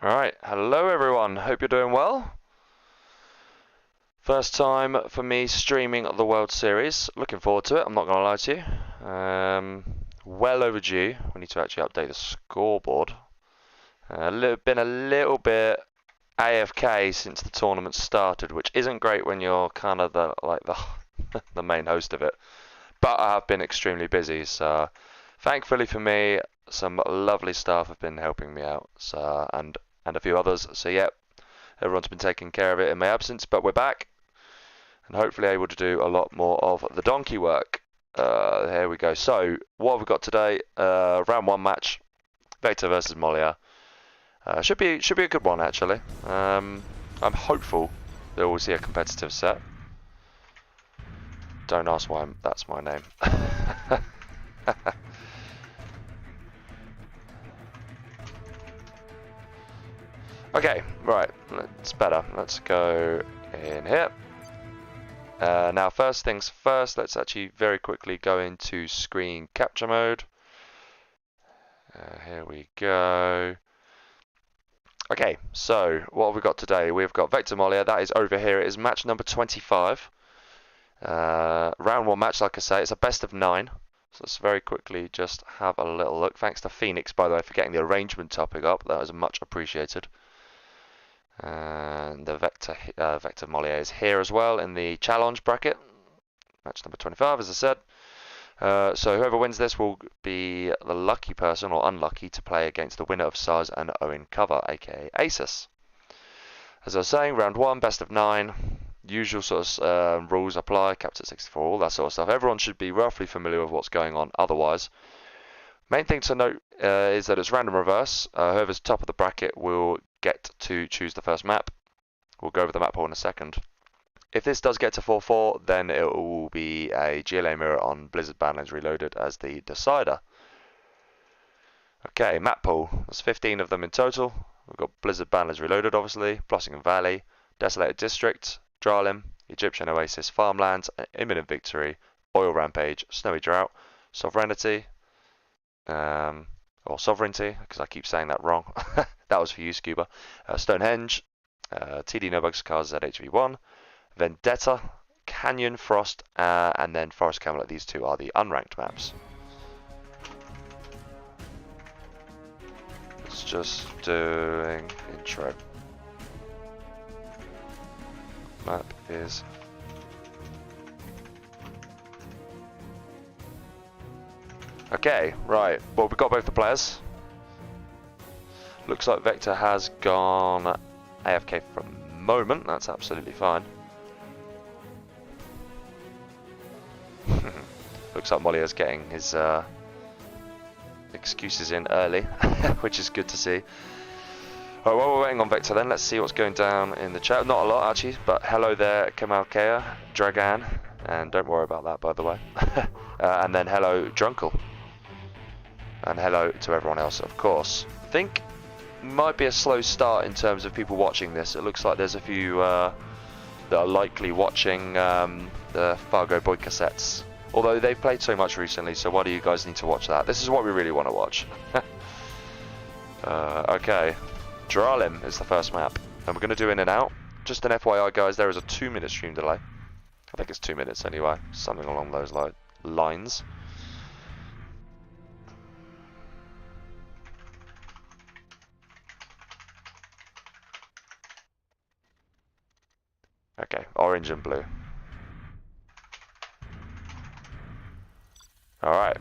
Alright, hello everyone, hope you're doing well. First time for me streaming the World Series, looking forward to it, I'm not going to lie to you. Well overdue, we need to actually update the scoreboard. Been a little bit AFK since the tournament started, which isn't great when you're kind of the main host of it. But I have been extremely busy, so thankfully for me, some lovely staff have been helping me out, so, and a few others. So yeah, everyone's been taking care of it in my absence, but we're back and hopefully able to do a lot more of the donkey work. Here we go. So what have we got today? Round 1 match, Vector versus Moliere. Should be a good one actually. I'm hopeful that we'll see a competitive set. Don't ask why that's my name. Okay, right, it's better. Let's go in here. Now, first things first, let's actually very quickly go into screen capture mode. Here we go. Okay, so what have we got today? We've got Vector Moliere, that is over here. It is match number 25. Round 1 match, like I say, it's a best of 9. So let's very quickly just have a little look. Thanks to Phoenix, by the way, for getting the arrangement topic up. That was much appreciated. And the Vector Moliere is here as well in the challenge bracket. Match number 25, as I said. So whoever wins this will be the lucky person or unlucky to play against the winner of Saz and Owen Cover, aka Asus. As I was saying, round 1, best of 9. Usual sort of rules apply, capped at 64, all that sort of stuff. Everyone should be roughly familiar with what's going on otherwise. Main thing to note is that it's random reverse. Whoever's top of the bracket will get to choose the first map. We'll go over the map pool in a second. If this does get to 4-4, then it will be a GLA mirror on Blizzard Badlands Reloaded as the decider. Okay, map pool. There's 15 of them in total. We've got Blizzard Badlands Reloaded, obviously, Blossom Valley, Desolated District, Dralim, Egyptian Oasis, Farmlands, Imminent Victory, Oil Rampage, Snowy Drought, Sovereignty, or Sovereignty, because I keep saying that wrong. That was for you, Scuba. Stonehenge, TD Nobugs Cars ZHV1, Vendetta, Canyon, Frost, and then Forest Camelot. These two are the unranked maps. It's just doing intro. Map is okay, right. Well, we've got both the players. Looks like Vector has gone AFK for a moment. That's absolutely fine. Looks like Moliere's getting his excuses in early, which is good to see. Alright, while we're waiting on Vector then, let's see what's going down in the chat. Not a lot actually, but hello there, Kamalkea, Dragan, and don't worry about that by the way. And then hello, Drunkle. And hello to everyone else, of course. I think might be a slow start in terms of people watching this. It looks like there's a few that are likely watching the Fargo Boy cassettes. Although they've played so much recently, so why do you guys need to watch that? This is what we really want to watch. Okay, Dralim is the first map, and we're going to do in and out. Just an FYI, guys, there is a 2-minute stream delay. I think it's 2 minutes anyway, something along those lines. Okay, orange and blue. Alright.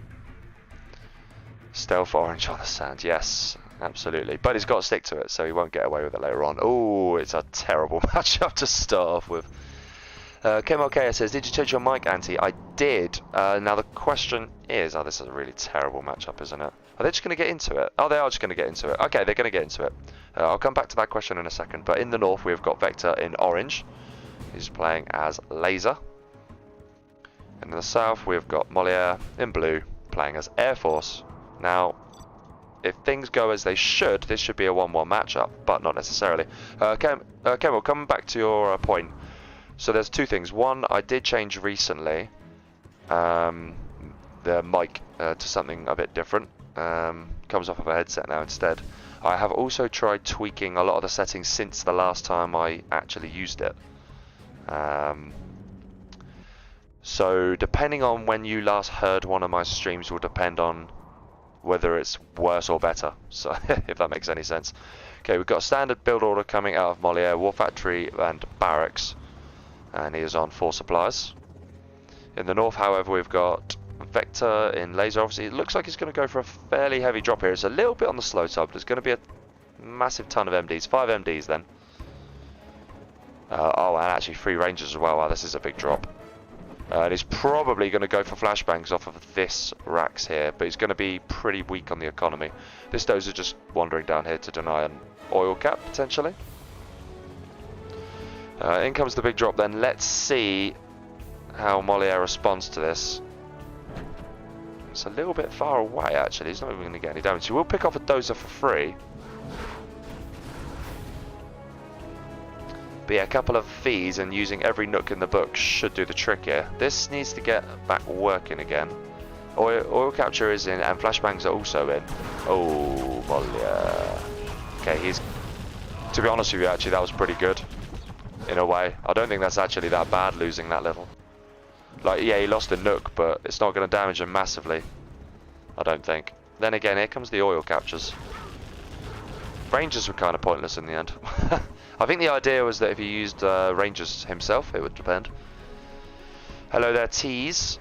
Stealth orange on the sand, yes, absolutely. But he's got to stick to it, so he won't get away with it later on. Oh, it's a terrible matchup to start off with. KMLK says, did you change your mic, Auntie? I did. Now the question is, oh, this is a really terrible matchup, isn't it? Are they just going to get into it? Oh, they are just going to get into it. Okay, they're going to get into it. I'll come back to that question in a second. But in the north, we've got Vector in orange. He's playing as Laser. And in the south, we've got Moliere in blue, playing as Air Force. Now, if things go as they should, this should be a 1-1 matchup, but not necessarily. Kemal, coming back to your point. So there's two things. One, I did change recently the mic to something a bit different. Comes off of a headset now instead. I have also tried tweaking a lot of the settings since the last time I actually used it. So depending on when you last heard one of my streams will depend on whether it's worse or better, so if that makes any sense. Okay, we've got a standard build order coming out of Moliere, War Factory and Barracks, and he is on 4 supplies. In the north, however, we've got Vector in laser. Obviously, it looks like he's going to go for a fairly heavy drop here. It's a little bit on the slow side, but there's going to be a massive ton of MDs, 5 MDs then. Oh, and actually 3 Rangers as well. Wow, this is a big drop. And he's probably going to go for flashbangs off of this racks here, but he's going to be pretty weak on the economy. This dozer just wandering down here to deny an oil cap, potentially. In comes the big drop then. Let's see how Moliere responds to this. It's a little bit far away, actually. He's not even going to get any damage. So we'll pick off a dozer for free. But yeah, a couple of fees and using every nook in the book should do the trick here. This needs to get back working again. Oil capture is in and flashbangs are also in. Oh, Moliere. Okay, he's... To be honest with you, actually, that was pretty good. In a way. I don't think that's actually that bad, losing that level. Like, yeah, he lost a nook, but it's not going to damage him massively. I don't think. Then again, here comes the oil captures. Rangers were kind of pointless in the end. I think the idea was that if he used Rangers himself, it would depend. Hello there, Tease.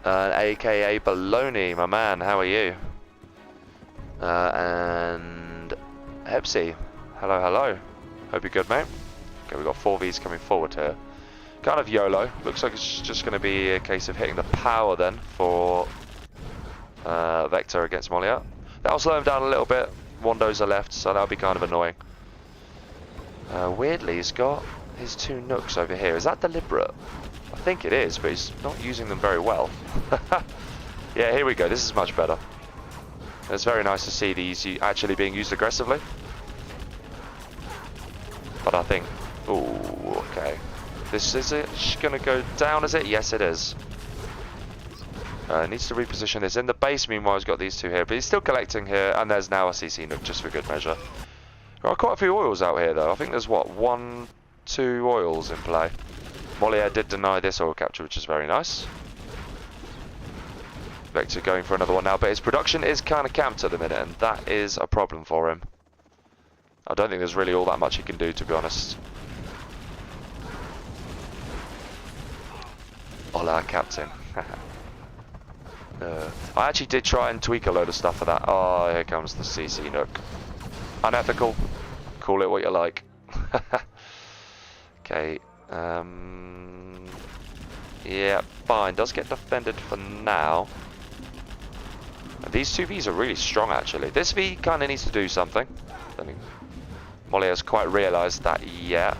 AKA Baloney, my man, how are you? And Hepsy, hello, hello. Hope you're good, mate. Okay, we've got 4 Vs coming forward here. Kind of YOLO. Looks like it's just going to be a case of hitting the power then for Vector against Moliere. That'll slow him down a little bit. 1 dozer left, so that'll be kind of annoying. Weirdly, he's got his 2 nooks over here. Is that deliberate? I think it is, but he's not using them very well. Yeah, here we go. This is much better. It's very nice to see these actually being used aggressively. But I think... Ooh, okay. This is it. Going to go down, is it? Yes, it is. Needs to reposition this in the base. Meanwhile, he's got these 2 here, but he's still collecting here, and there's now a CC nook just for good measure. There are quite a few oils out here, though. I think there's what, 1, 2 oils in play. Moliere did deny this oil capture, which is very nice. Vector going for another one now, but his production is kind of camped at the minute, and that is a problem for him. I don't think there's really all that much he can do, to be honest. Hola, Captain. I actually did try and tweak a load of stuff for that. Oh, here comes the CC nook. Unethical. Call it what you like. Okay. Yeah, fine. Does get defended for now. These 2 Vs are really strong, actually. This V kind of needs to do something. I mean, Moliere's quite realised that yet.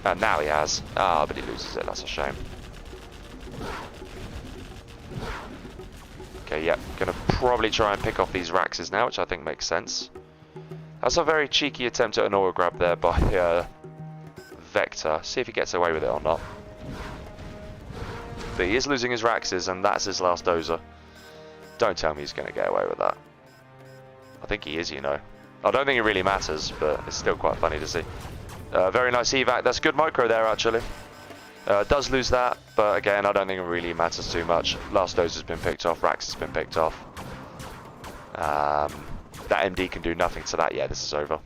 And now he has. Ah, but he loses it. That's a shame. Okay, yeah, gonna probably try and pick off these Raxes now, which I think makes sense. That's a very cheeky attempt at an oil grab there by Vector. See if he gets away with it or not. But he is losing his Raxes, and that's his last dozer. Don't tell me he's gonna get away with that. I think he is, you know. I don't think it really matters, but it's still quite funny to see. Very nice evac. That's good micro there, actually. Does lose that, but again, I don't think it really matters too much. Last dose has been picked off, Rax has been picked off. That MD can do nothing to that. Yeah, this is over.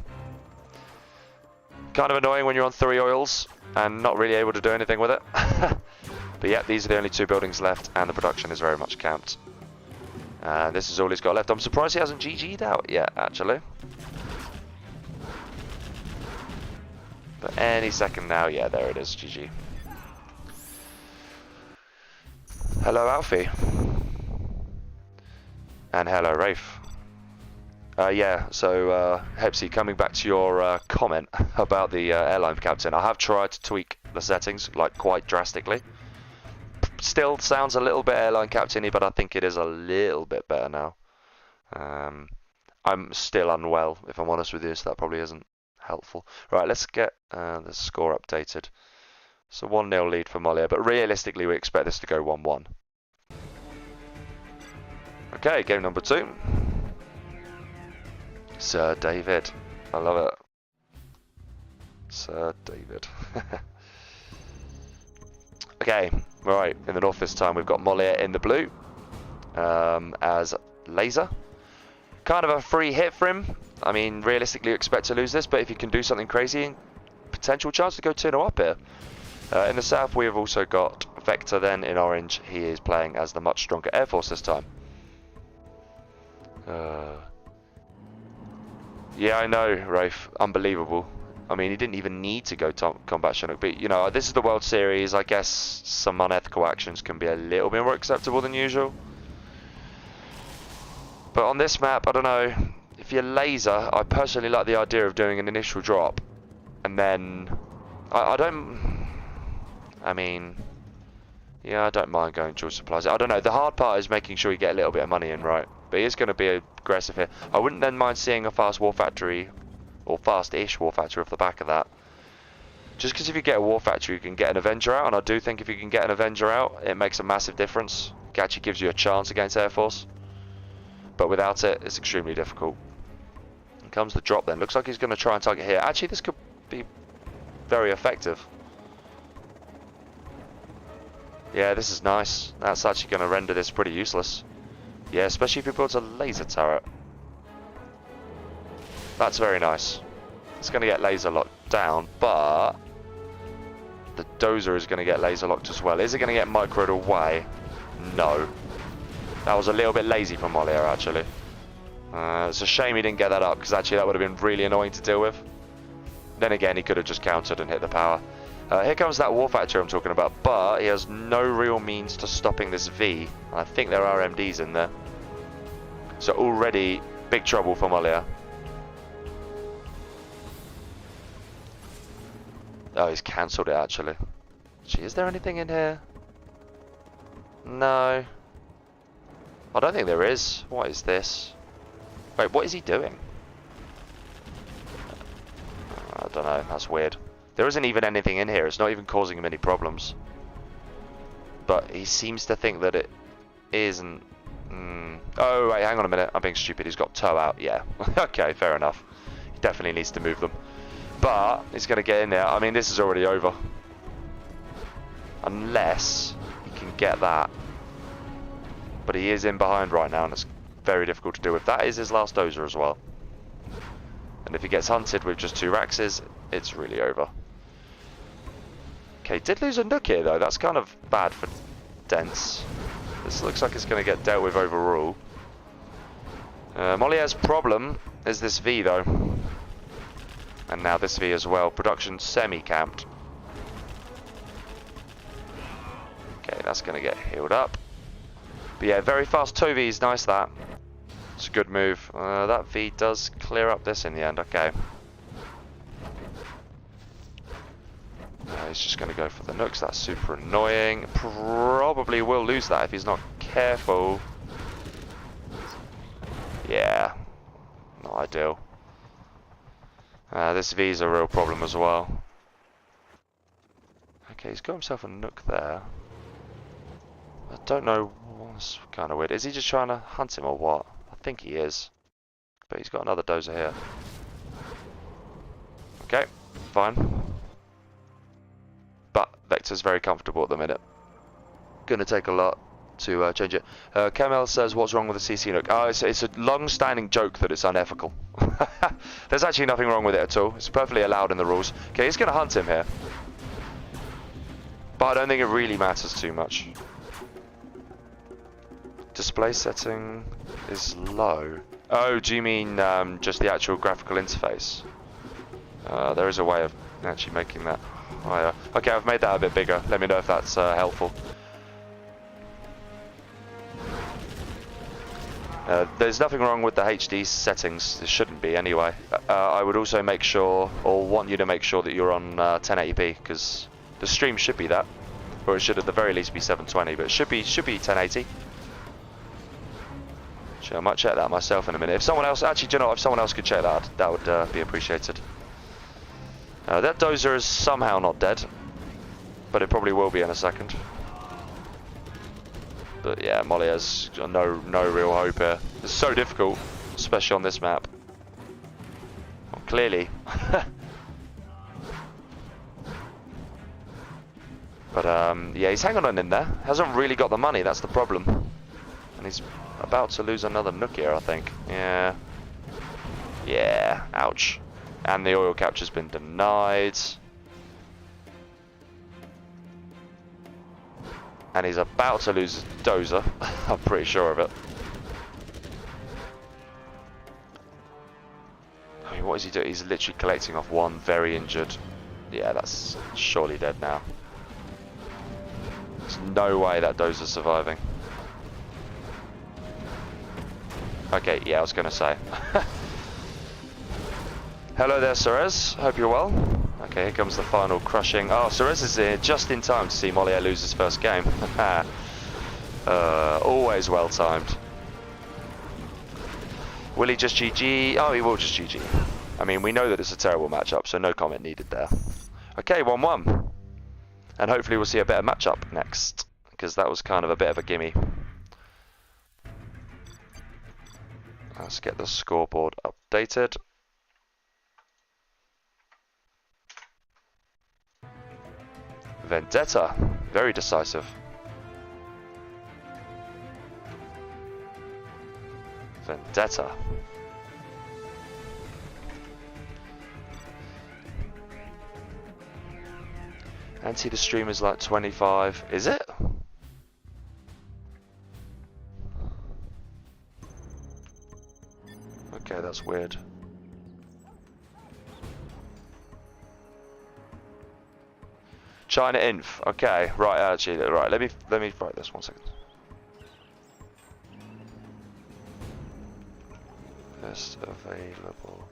Kind of annoying when you're on 3 oils and not really able to do anything with it. But yeah, these are the only 2 buildings left, and the production is very much camped. This is all he's got left. I'm surprised he hasn't GG'd out yet, actually. But any second now, yeah, there it is, GG. Hello, Alfie. And hello, Rafe. Yeah, so, Hepsy, coming back to your comment about the airline captain, I have tried to tweak the settings, like, quite drastically. Still sounds a little bit airline captain-y, but I think it is a little bit better now. I'm still unwell, if I'm honest with you, so that probably isn't helpful. Right, let's get the score updated. So 1-0 lead for Moliere, but realistically we expect this to go 1-1. Okay, game number 2. Sir David. I love it. Sir David. Okay, right, in the north this time we've got Moliere in the blue as laser. Kind of a free hit for him. I mean, realistically you expect to lose this, but if you can do something crazy, potential chance to go 2-0 up here. In the south we have also got Vector then in orange. He is playing as the much stronger Air Force this time. Yeah, I know, Rafe. Unbelievable. I mean, he didn't even need to go combat Chinook, but you know, this is the World Series. I guess some unethical actions can be a little bit more acceptable than usual. But on this map, I don't know. If you're laser, I personally like the idea of doing an initial drop, and then I mean, yeah, I don't mind going dual supplies. I don't know. The hard part is making sure you get a little bit of money in, right? But he is going to be aggressive here. I wouldn't then mind seeing a fast war factory, or fast-ish war factory off the back of that. Just because if you get a war factory, you can get an Avenger out, and I do think if you can get an Avenger out, it makes a massive difference. It actually gives you a chance against Air Force. But without it, it's extremely difficult. Here comes the drop then. Looks like he's going to try and target here. Actually, this could be very effective. Yeah, this is nice. That's actually going to render this pretty useless. Yeah, especially if you build a laser turret. That's very nice. It's going to get laser locked down, but the dozer is going to get laser locked as well. Is it going to get microed away? No. That was a little bit lazy from Moliere, actually. It's a shame he didn't get that up, because actually that would have been really annoying to deal with. Then again, he could have just countered and hit the power. Here comes that war factory I'm talking about, but he has no real means to stopping this V. I think there are MDs in there. So already, big trouble for Moliere. Oh, he's cancelled it, actually. Gee, is there anything in here? No. I don't think there is. What is this? Wait, what is he doing? I don't know. That's weird. There isn't even anything in here. It's not even causing him any problems. But he seems to think that it isn't. Oh, wait, hang on a minute. I'm being stupid. He's got toe out. Yeah. Okay, fair enough. He definitely needs to move them. But he's going to get in there. I mean, this is already over. Unless he can get that. But he is in behind right now, and it's very difficult to deal with. That is his last dozer as well. And if he gets hunted with just 2 Raxes, it's really over. Okay, did lose a Nook here though. That's kind of bad for Dents. This looks like it's going to get dealt with overall. Moliere's problem is this V though. And now this V as well. Production semi-camped. Okay, that's going to get healed up. But yeah, very fast toe V is nice, that. It's a good move. That V does clear up this in the end, okay. He's just going to go for the Nooks. That's super annoying. Probably will lose that if he's not careful. Yeah, not ideal. This V is a real problem as well. Okay, he's got himself a Nook there. I don't know, what's kind of weird. Is he just trying to hunt him or what? I think he is. But he's got another dozer here. Okay, fine. But Vector's very comfortable at the minute. Gonna take a lot to change it. Kamel says, what's wrong with the CC Nook? Oh, it's a long-standing joke that it's unethical. There's actually nothing wrong with it at all. It's perfectly allowed in the rules. Okay, he's gonna hunt him here. But I don't think it really matters too much. Display setting is low. Oh, do you mean just the actual graphical interface? There is a way of actually making that higher. Okay, I've made that a bit bigger. Let me know if that's helpful. There's nothing wrong with the HD settings. There shouldn't be anyway. I would also make sure, or want you to make sure that you're on 1080p, because the stream should be that, or it should at the very least be 720, but it should be 1080. I might check that myself in a minute. If someone else, actually, do you know what, if someone else could check that, that would be appreciated. That dozer is somehow not dead, but it probably will be in a second. But yeah, Moliere's got no real hope here. It's so difficult, especially on this map. Well, clearly. But yeah, he's hanging on in there. Hasn't really got the money, that's the problem. And he's about to lose another nook here, I think. Yeah. Yeah, ouch. And the oil capture's been denied. And he's about to lose his dozer. I'm pretty sure of it. I mean, what is he doing? He's literally collecting off one very injured. Yeah, that's surely dead now. There's no way that dozer's surviving. Okay, yeah, I was going to say. Hello there, Suarez. Hope you're well. Okay, here comes the final crushing. Oh, Suarez is here just in time to see Moliere lose his first game. Always well timed. Will he just GG? Oh, he will just GG. I mean, we know that it's a terrible matchup, so no comment needed there. Okay, 1-1. And hopefully we'll see a better matchup next, because that was kind of a bit of a gimme. Let's get the scoreboard updated. Vendetta, very decisive. Vendetta. Anti the stream is like 25. Is it? Okay, that's weird. China Inf. Okay, right. Actually, right. Let me write this 1 second. Best available.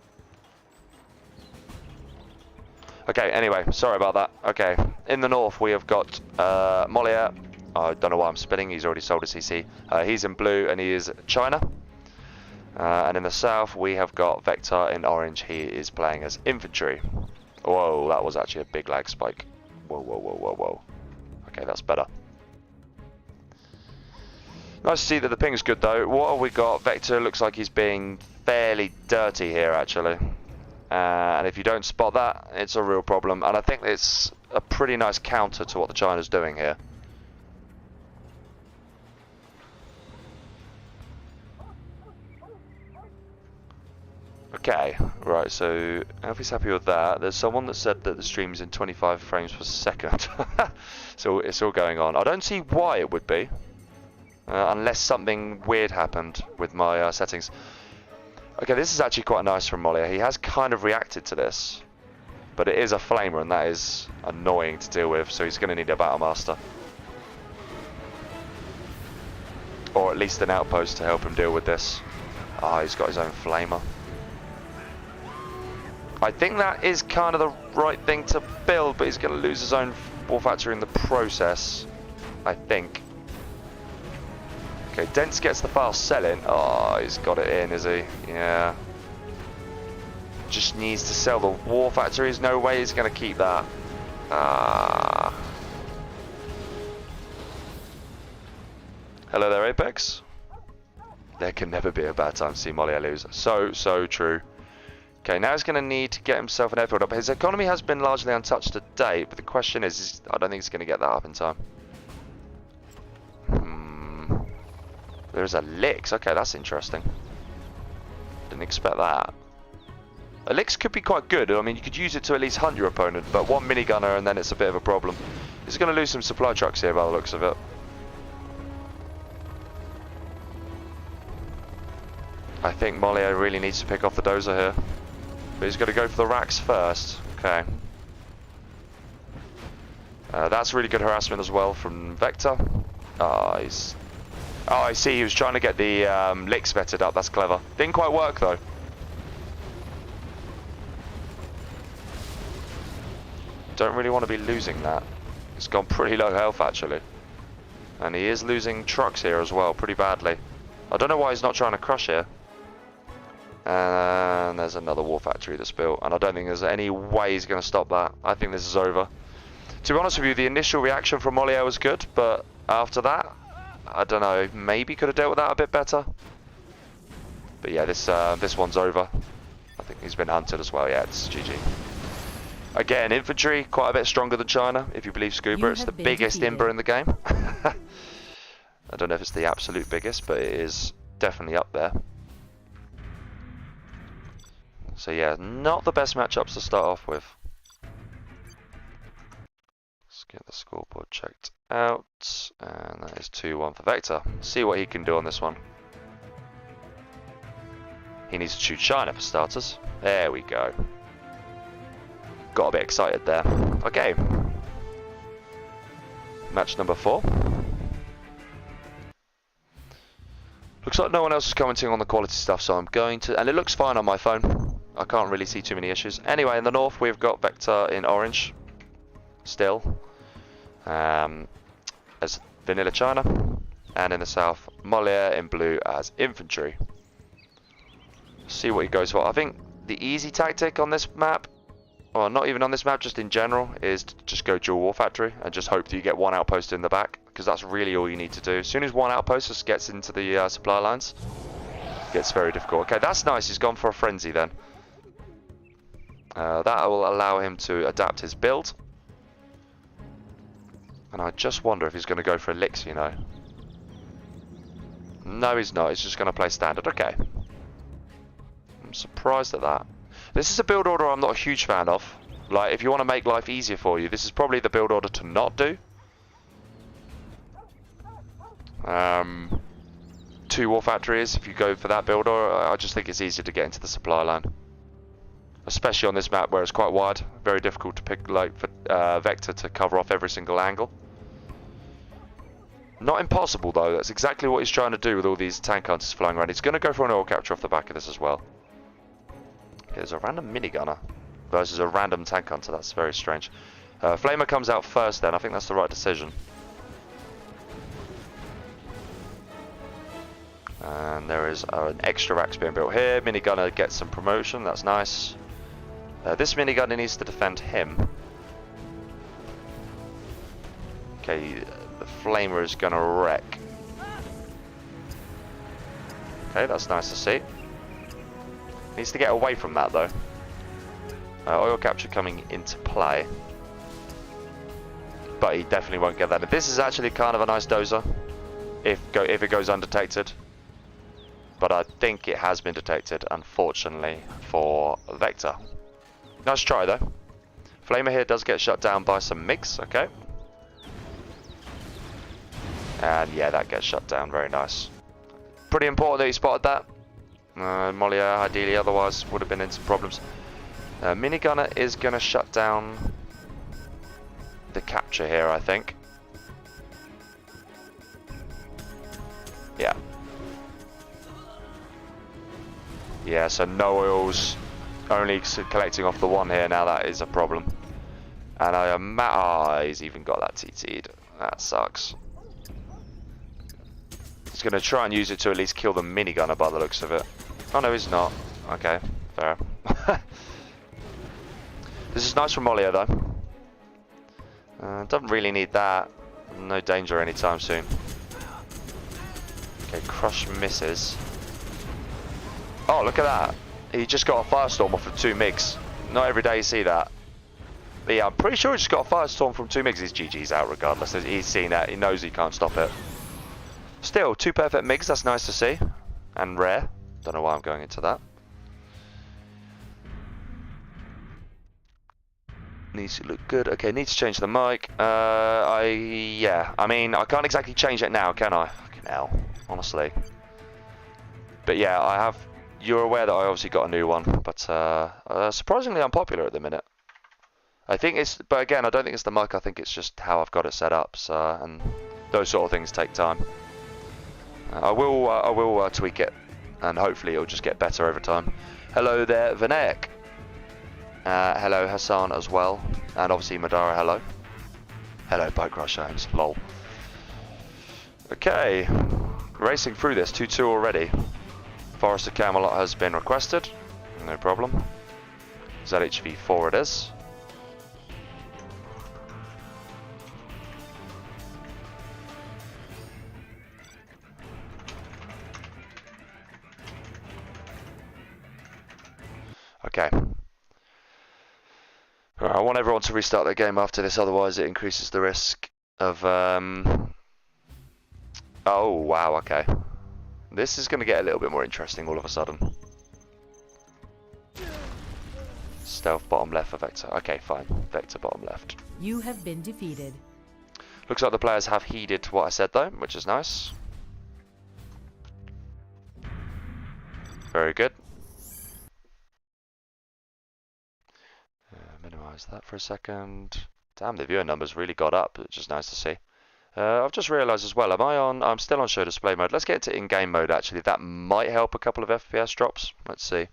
Okay. Anyway, sorry about that. Okay. In the north, we have got Moliere. I don't know why I'm spinning. He's already sold a CC. He's in blue, and he is China. And in the south, we have got Vector in orange. He is playing as infantry. Whoa, that was actually a big lag spike. Whoa, whoa, whoa, whoa, whoa. Okay, that's better. Nice to see that the ping's good though. What have we got? Vector looks like he's being fairly dirty here actually. And if you don't spot that, it's a real problem. And I think it's a pretty nice counter to what the China's doing here. Okay, right, so Alfie's happy with that. There's someone that said that the stream's in 25 frames per second. So it's all going on. I don't see why it would be. Unless something weird happened with my settings. Okay, this is actually quite nice from Moliere. He has kind of reacted to this. But it is a flamer and that is annoying to deal with. So he's going to need a Battle Master. Or at least an outpost to help him deal with this. Ah, he's got his own flamer. I think that is kind of the right thing to build, but he's going to lose his own war factory in the process, I think. Okay, Dents gets the fast selling. Oh, he's got it in, is he? Yeah. Just needs to sell the war factories. No way he's going to keep that. Ah. Hello there, Apex. There can never be a bad time to see Moliere lose. So true. Okay, now he's going to need to get himself an airfield up. His economy has been largely untouched to date, but the question is I don't think he's going to get that up in time. There's a Lix. Okay, that's interesting. Didn't expect that. A Lix could be quite good. I mean, you could use it to at least hunt your opponent, but one minigunner and then it's a bit of a problem. He's going to lose some supply trucks here by the looks of it. I think Moliere really needs to pick off the dozer here. But he's got to go for the racks first. Okay. That's really good harassment as well from Vector. Oh, I see. He was trying to get the Lix vetted up. That's clever. Didn't quite work though. Don't really want to be losing that. It's gone pretty low health actually. And he is losing trucks here as well, pretty badly. I don't know why he's not trying to crush here. And there's another war factory that's built, and I don't think there's any way he's going to stop that. I think this is over. To be honest with you, the initial reaction from Moliere was good, but after that, I don't know, maybe could have dealt with that a bit better. But yeah, this one's over. I think he's been hunted as well. Yeah, it's GG. Again, infantry, quite a bit stronger than China, if you believe Scuba. It's the biggest Imber in the game. I don't know if it's the absolute biggest, but it is definitely up there. So yeah, not the best matchups to start off with. Let's get the scoreboard checked out. And that is 2-1 for Vector. See what he can do on this one. He needs to shoot China for starters. There we go. Got a bit excited there. Okay. Match number 4. Looks like no one else is commenting on the quality stuff, so I'm going to... And it looks fine on my phone. I can't really see too many issues. Anyway, in the north, we've got Vector in orange. Still. As Vanilla China. And in the south, Moliere in blue as infantry. See what he goes for. I think the easy tactic on this map, or not even on this map, just in general, is to just go dual war factory and just hope that you get one outpost in the back, because that's really all you need to do. As soon as one outpost just gets into the supply lines, it gets very difficult. Okay, that's nice. He's gone for a frenzy then. That will allow him to adapt his build. And I just wonder if he's going to go for elixir, you know. No, he's not. He's just going to play standard. Okay. I'm surprised at that. This is a build order I'm not a huge fan of. Like, if you want to make life easier for you, this is probably the build order to not do. 2 war factories, if you go for that build order, I just think it's easier to get into the supply line. Especially on this map where it's quite wide. Very difficult to pick, like, for Vector to cover off every single angle. Not impossible, though. That's exactly what he's trying to do with all these tank hunters flying around. He's going to go for an oil capture off the back of this as well. There's a random minigunner versus a random tank hunter. That's very strange. Flamer comes out first then. I think that's the right decision. And there is an extra racks being built here. Minigunner gets some promotion. That's nice. This minigunner needs to defend him. Okay, the Flamer is going to wreck. Okay, that's nice to see. Needs to get away from that though. Oil capture coming into play. But he definitely won't get that. This is actually kind of a nice dozer. If it goes undetected. But I think it has been detected, unfortunately, for Vector. Nice try though. Flamer here does get shut down by some MiGs, okay. And yeah, that gets shut down, very nice. Pretty important that he spotted that. Moliere ideally, otherwise would have been in some problems. Minigunner is going to shut down the capture here, I think. Yeah. Yeah, so no oils, only collecting off the one here. Now that is a problem. And he's even got that TT'd. That sucks. He's going to try and use it to at least kill the minigunner by the looks of it. Oh no, he's not. Okay, fair. This is nice from Moliere though. Doesn't really need that. No danger anytime soon. Okay, crush misses. Oh, look at that. He just got a firestorm off of 2 MiGs. Not every day you see that. But yeah, I'm pretty sure he just got a firestorm from 2 MiGs. His GG's out regardless. He's seen that. He knows he can't stop it. Still, 2 perfect MiGs. That's nice to see. And rare. Don't know why I'm going into that. Needs to look good. Okay, need to change the mic. Yeah. I mean, I can't exactly change it now, can I? Fucking hell. Honestly. But yeah, you're aware that I obviously got a new one, but surprisingly unpopular at the minute. I think but again, I don't think it's the mic. I think it's just how I've got it set up. So, and those sort of things take time. I will tweak it, and hopefully it'll just get better over time. Hello there, Vinayak. Hello, Hassan as well, and obviously Madara. Hello. Hello, Bike Rush Homes. Lol. Okay, racing through this 2-2 already. Forester Camelot has been requested. No problem. ZHV4 it is. Okay. Alright, I want everyone to restart their game after this, otherwise it increases the risk of... Oh, wow, okay. This is going to get a little bit more interesting all of a sudden. Stealth bottom left for Vector. Okay, fine. Vector bottom left. You have been defeated. Looks like the players have heeded what I said though, which is nice. Very good. Minimize that for a second. Damn, the viewer numbers really got up, which is nice to see. I've just realised as well, I'm still on show display mode. Let's get to in-game mode actually. That might help a couple of FPS drops. Let's see.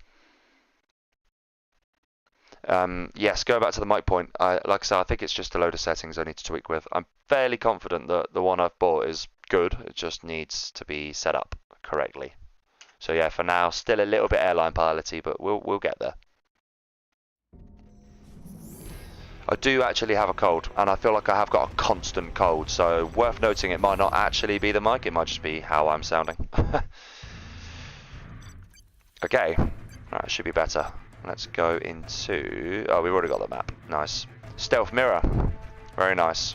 Yes, going back to the mic point, like I said, I think it's just a load of settings I need to tweak with. I'm fairly confident that the one I've bought is good. It just needs to be set up correctly. So yeah, for now, still a little bit airline piloty, but we'll get there. I do actually have a cold, and I feel like I have got a constant cold, so worth noting it might not actually be the mic, it might just be how I'm sounding. Okay, that should be better. Let's go into... Oh, we've already got the map. Nice. Stealth mirror. Very nice.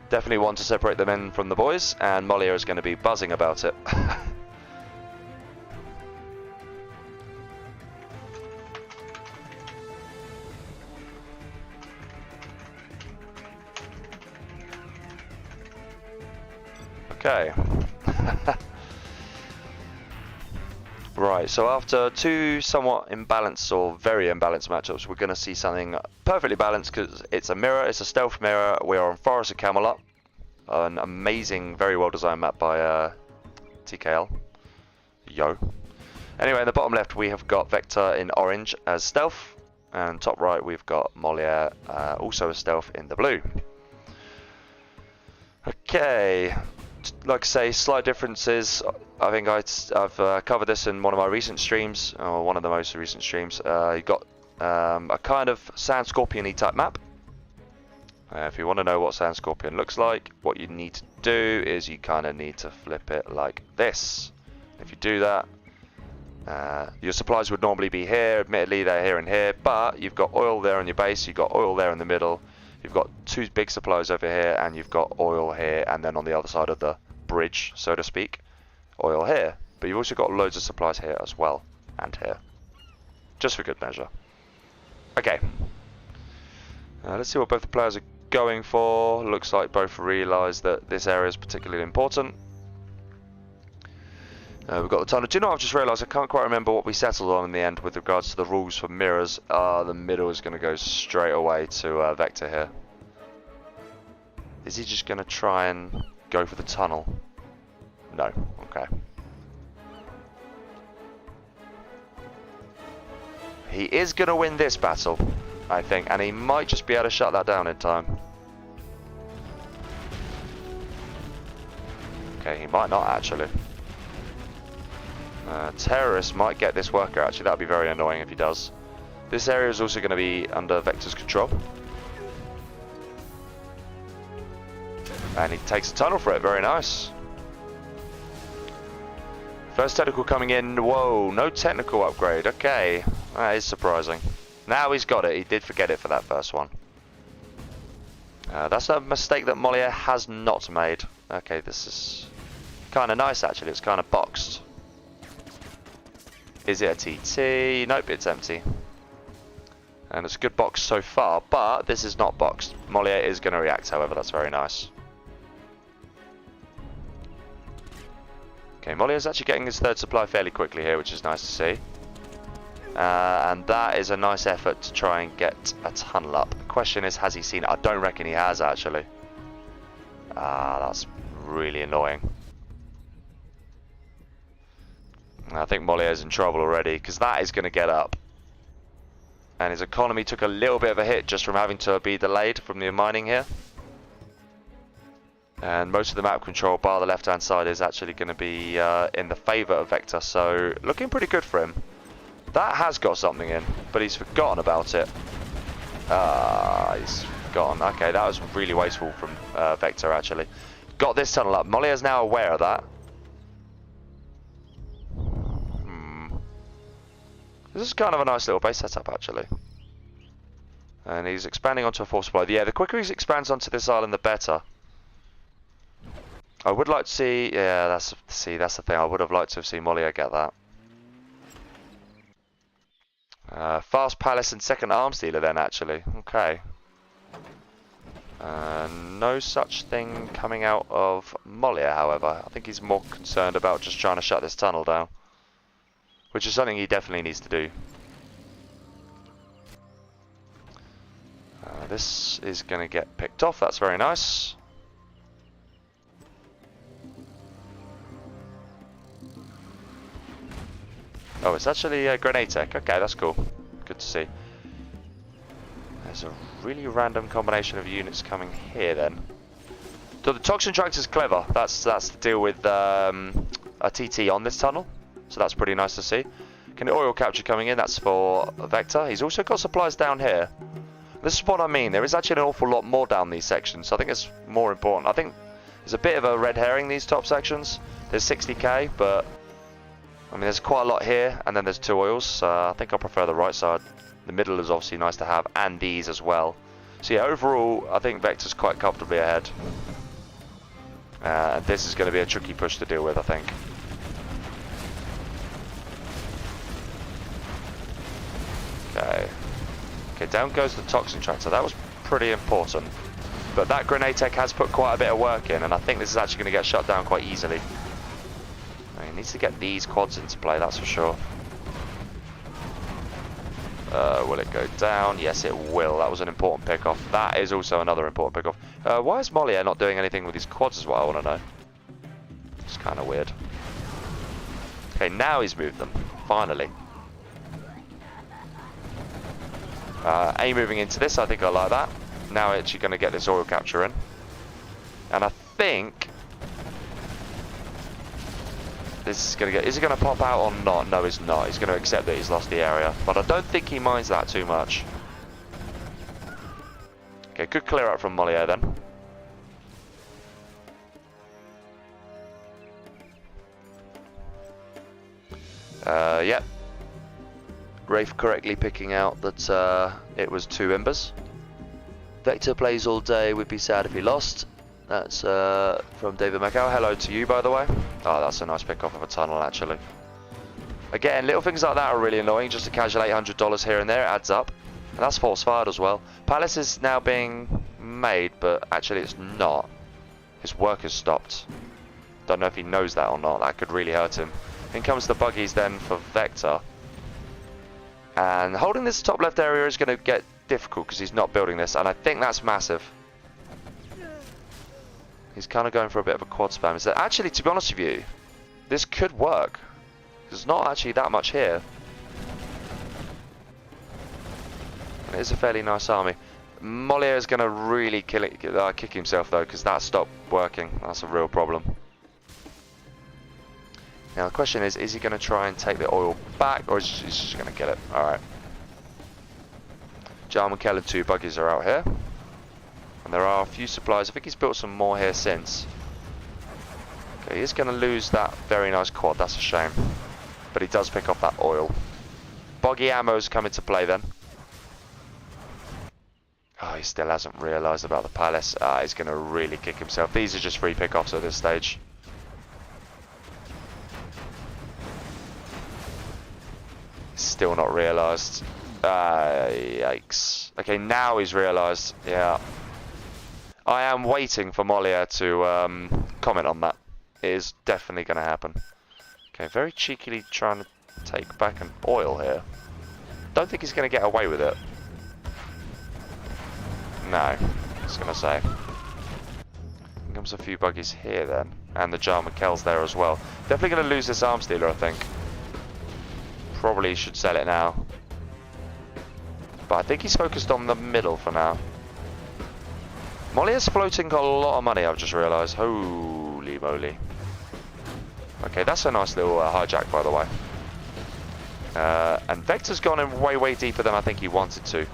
Definitely want to separate the men from the boys, and Moliere is going to be buzzing about it. Okay. Right, so after two somewhat imbalanced or very imbalanced matchups, we're going to see something perfectly balanced because it's a mirror, it's a stealth mirror. We are on Forest of Camelot, an amazing, very well designed map by TKL. Yo. Anyway, in the bottom left we have got Vector in orange as stealth, and top right we've got Moliere also as stealth in the blue. Okay. Like I say, slight differences. I think I've covered this in one of my recent streams, or one of the most recent streams. You've got a kind of Sand Scorpion-y type map. If you want to know what Sand Scorpion looks like, what you need to do is you kind of need to flip it like this. If you do that, your supplies would normally be here. Admittedly, they're here and here, but you've got oil there on your base, you've got oil there in the middle. You've got two big supplies over here, and you've got oil here, and then on the other side of the bridge, so to speak, oil here. But you've also got loads of supplies here as well, and here. Just for good measure. Okay. Let's see what both the players are going for. Looks like both realise that this area is particularly important. We've got the tunnel. Do you know, I've just realised I can't quite remember what we settled on in the end with regards to the rules for mirrors. The middle is going to go straight away to Vector here. Is he just going to try and go for the tunnel? No. Okay. He is going to win this battle, I think, and he might just be able to shut that down in time. Okay, he might not actually. Terrorist might get this worker actually, that would be very annoying if he does. This area is also going to be under Vector's control. And he takes a tunnel for it, very nice. First technical coming in, whoa, no technical upgrade, okay. That is surprising. Now he's got it, he did forget it for that first one. That's a mistake that Moliere has not made. Okay, this is kind of nice actually, it's kind of boxed. Is it a TT? Nope, it's empty. And it's a good box so far, but this is not boxed. Moliere is going to react, however, that's very nice. Okay, Moliere's actually getting his third supply fairly quickly here, which is nice to see. And that is a nice effort to try and get a tunnel up. The question is, has he seen it? I don't reckon he has, actually. That's really annoying. I think Moliere's in trouble already, because that is going to get up. And his economy took a little bit of a hit just from having to be delayed from the mining here. And most of the map control bar the left hand side is actually going to be in the favour of Vector, so looking pretty good for him. That has got something in, but he's forgotten about it. He's forgotten. Okay, that was really wasteful from Vector actually. Got this tunnel up. Moliere's now aware of that. This is kind of a nice little base setup, actually. And he's expanding onto a force supply. Yeah, the quicker he expands onto this island, the better. I would like to see... Yeah, that's the thing. I would have liked to have seen Moliere get that. Fast Palace and second arms dealer then, actually. Okay. No such thing coming out of Moliere, however. I think he's more concerned about just trying to shut this tunnel down. Which is something he definitely needs to do. This is going to get picked off. That's very nice. Oh, it's actually a grenade tech. Okay, that's cool. Good to see. There's a really random combination of units coming here then. So the toxin tractor is clever. That's the deal with a TT on this tunnel. So that's pretty nice to see. Can the oil capture coming in? That's for Vector. He's also got supplies down here. This is what I mean. There is actually an awful lot more down these sections. So I think it's more important. I think there's a bit of a red herring these top sections. There's 60k, but I mean there's quite a lot here, and then there's 2 oils. I think I prefer the right side. The middle is obviously nice to have, and these as well. So yeah, overall, I think Vector's quite comfortably ahead. This is going to be a tricky push to deal with, I think. Okay. Okay, down goes the toxin tractor. That was pretty important. But that grenade tech has put quite a bit of work in, and I think this is actually going to get shut down quite easily. He needs to get these quads into play, that's for sure. Will it go down? Yes, it will. That was an important pickoff. That is also another important pickoff. Why is Moliere not doing anything with his quads as well? I want to know. It's kind of weird. Okay, now he's moved them. Finally. A moving into this, I think I like that. Now actually going to get this oil capture in. And I think... this is going to get... is he going to pop out or not? No, he's not. He's going to accept that he's lost the area. But I don't think he minds that too much. Okay, good clear out from Moliere then. Yep. Rafe correctly picking out that it was 2 embers. Vector plays all day, would be sad if he lost. That's from David Macau. Hello to you, by the way. Oh, that's a nice pick off of a tunnel, actually. Again, little things like that are really annoying. Just a casual $800 here and there, it adds up. And that's false fired as well. Palace is now being made, but actually it's not. His work has stopped. Don't know if he knows that or not. That could really hurt him. In comes the buggies then for Vector. And holding this top left area is going to get difficult because he's not building this, and I think that's massive. He's kind of going for a bit of a quad spam. Is that actually, to be honest with you, this could work. There's not actually that much here. And it is a fairly nice army. Moliere is going to really kick himself though, because that stopped working. That's a real problem. Now the question is he going to try and take the oil back, or is he just going to get it? Alright. Jarman Kell and 2 buggies are out here. And there are a few supplies. I think he's built some more here since. Okay, he's going to lose that very nice quad. That's a shame. But he does pick up that oil. Boggy ammo's come into play then. Oh, he still hasn't realised about the palace. He's going to really kick himself. These are just free pickoffs at this stage. Still not realised. Yikes. Okay, now he's realised. Yeah. I am waiting for Moliere to comment on that. It is definitely going to happen. Okay, very cheekily trying to take back an oil here. Don't think he's going to get away with it. No, I was going to say. Here comes a few buggies here then. And the Jarman Kell's there as well. Definitely going to lose this arms dealer, I think. Probably should sell it now. But I think he's focused on the middle for now. Moliere's floating got a lot of money, I've just realised. Holy moly. Okay, that's a nice little hijack, by the way. And Vector's gone in way deeper than I think he wanted to.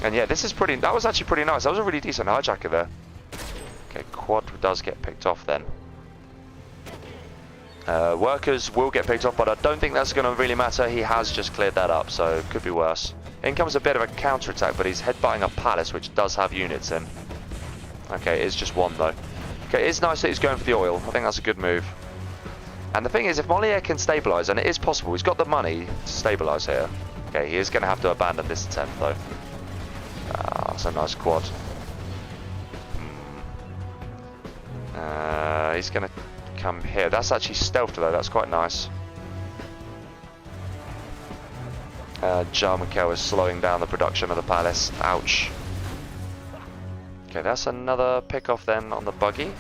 And yeah, this is pretty... that was actually pretty nice. That was a really decent hijacker there. Okay, quad does get picked off then. Workers will get picked off, but I don't think that's going to really matter. He has just cleared that up, so it could be worse. In comes a bit of a counter-attack, but he's headbutting a palace, which does have units in. Okay, it's just one, though. Okay, it's nice that he's going for the oil. I think that's a good move. And the thing is, if Moliere can stabilise, and it is possible, he's got the money to stabilise here. Okay, he is going to have to abandon this attempt, though. That's a nice quad. He's going to come here. That's actually stealth, though. That's quite nice. Jarmikel is slowing down the production of the palace. Ouch. Okay, that's another pick-off then on the buggy.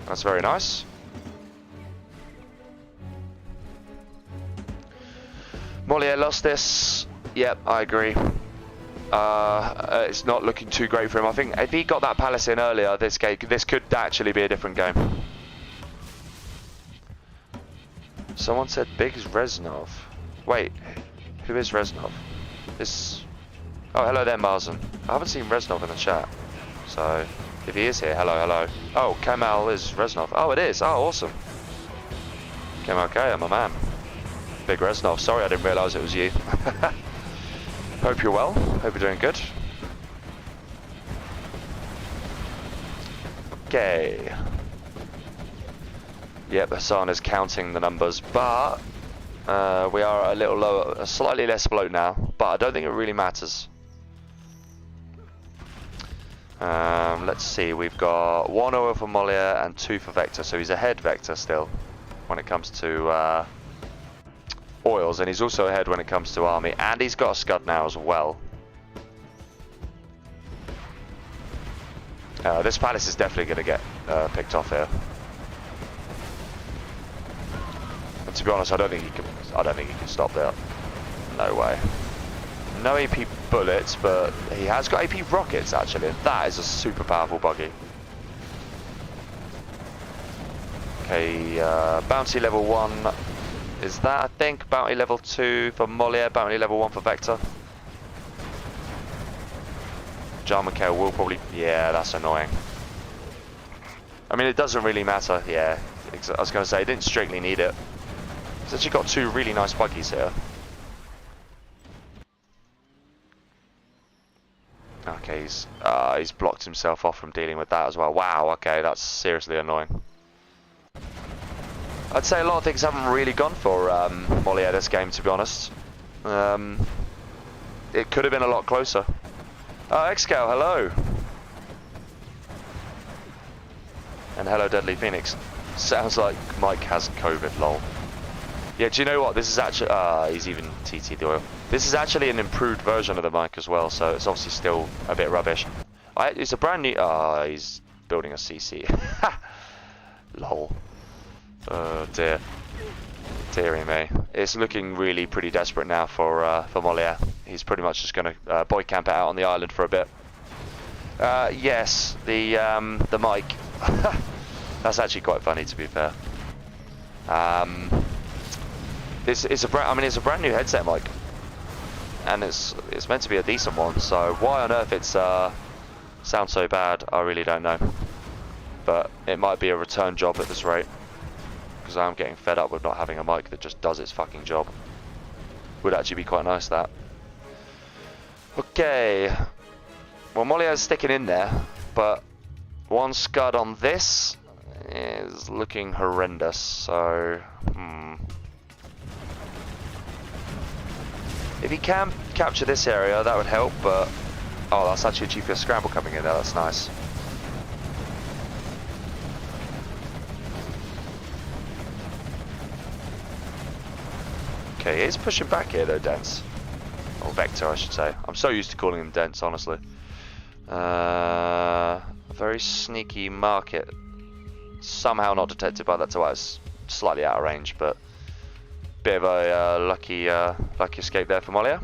That's very nice. Moliere lost this. Yep, I agree. It's not looking too great for him. I think if he got that palace in earlier, this could actually be a different game. Someone said Big is Reznov. Wait, who is Reznov? This. Oh, hello there, Marzen. I haven't seen Reznov in the chat, so if he is here, hello, hello. Oh, Kamal is Reznov. Oh, it is. Oh, awesome. Kamal, okay, I'm a man. Big Reznov. Sorry, I didn't realise it was you. Hope you're well. Hope you're doing good. Okay. Yep, Hassan is counting the numbers, but we are a little lower, slightly less afloat now, but I don't think it really matters. Let's see, we've got 1 oil for Moliere and 2 for Vector, so he's ahead Vector still when it comes to oils, and he's also ahead when it comes to army, and he's got a scud now as well. This palace is definitely going to get picked off here. And to be honest, I don't think he can stop that. No way. No AP bullets, but he has got AP rockets actually, and that is a super powerful buggy. Okay, bounty level 1 is that, I think. Bounty level 2 for Moliere, bounty level 1 for Vector. Jarmikel will probably, yeah, that's annoying. I mean, it doesn't really matter, yeah. I was going to say, it didn't strictly need it. He's actually got 2 really nice buggies here. Okay, he's blocked himself off from dealing with that as well. Wow, okay, that's seriously annoying. I'd say a lot of things haven't really gone for Moliere this game, to be honest. It could have been a lot closer. Xcal, hello. And hello, Deadly Phoenix. Sounds like Mike has COVID, lol. Yeah, do you know what? This is actually... he's even TT'd the oil. This is actually an improved version of the mic as well, so it's obviously still a bit rubbish. It's a brand new... he's building a CC. Lol. Oh dear. Dearie me. It's looking really pretty desperate now for Moliere. He's pretty much just going to boy camp it out on the island for a bit. Yes, the mic. That's actually quite funny, to be fair. It's a brand new headset mic, and it's meant to be a decent one. So why on earth it's sounds so bad, I really don't know. But it might be a return job at this rate, because I'm getting fed up with not having a mic that just does its fucking job. Would actually be quite nice, that. Okay. Well, Moliere's sticking in there, but 1 scud on this is looking horrendous. So, if he can capture this area, that would help, but... Oh, that's actually a GPS scramble coming in there, that's nice. Okay, he's pushing back here though, Dense. Or Vector, I should say. I'm so used to calling him Dense, honestly. A very sneaky market. Somehow not detected by that tower. It's slightly out of range, but... Bit of a lucky escape there for Moliere.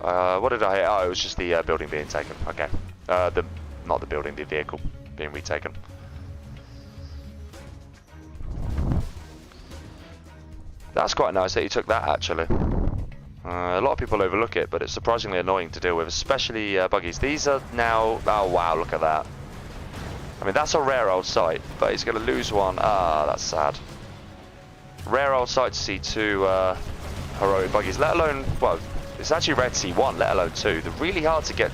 What did I hear? Oh, it was just the building being taken. Okay. Not the building, the vehicle being retaken. That's quite nice that he took that, actually. A lot of people overlook it, but it's surprisingly annoying to deal with, especially buggies. These are now... Oh, wow, look at that. I mean, that's a rare old sight, but he's going to lose one. Ah, that's sad. Rare old sight to see two heroic buggies, let alone, well, it's actually rare to see one, let alone two. They're really hard to get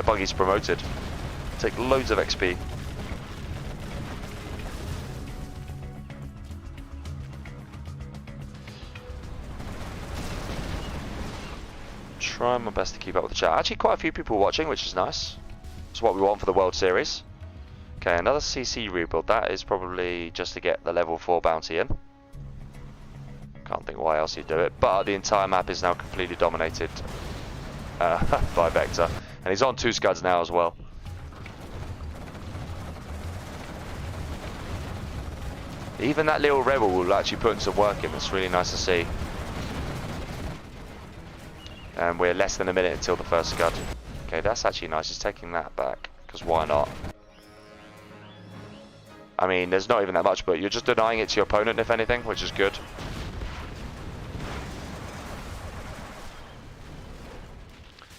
buggies promoted. Take loads of XP. Trying my best to keep up with the chat. Actually, quite a few people watching, which is nice. It's what we want for the World Series. Okay, another CC rebuild. That is probably just to get the level 4 bounty in. Can't think why else you'd do it. But the entire map is now completely dominated by Vector. And he's on 2 scuds now as well. Even that little rebel will actually put in some work in. It's really nice to see. And we're less than a minute until the first scud. Okay, that's actually nice. He's taking that back, because why not? I mean, there's not even that much, but you're just denying it to your opponent, if anything, which is good.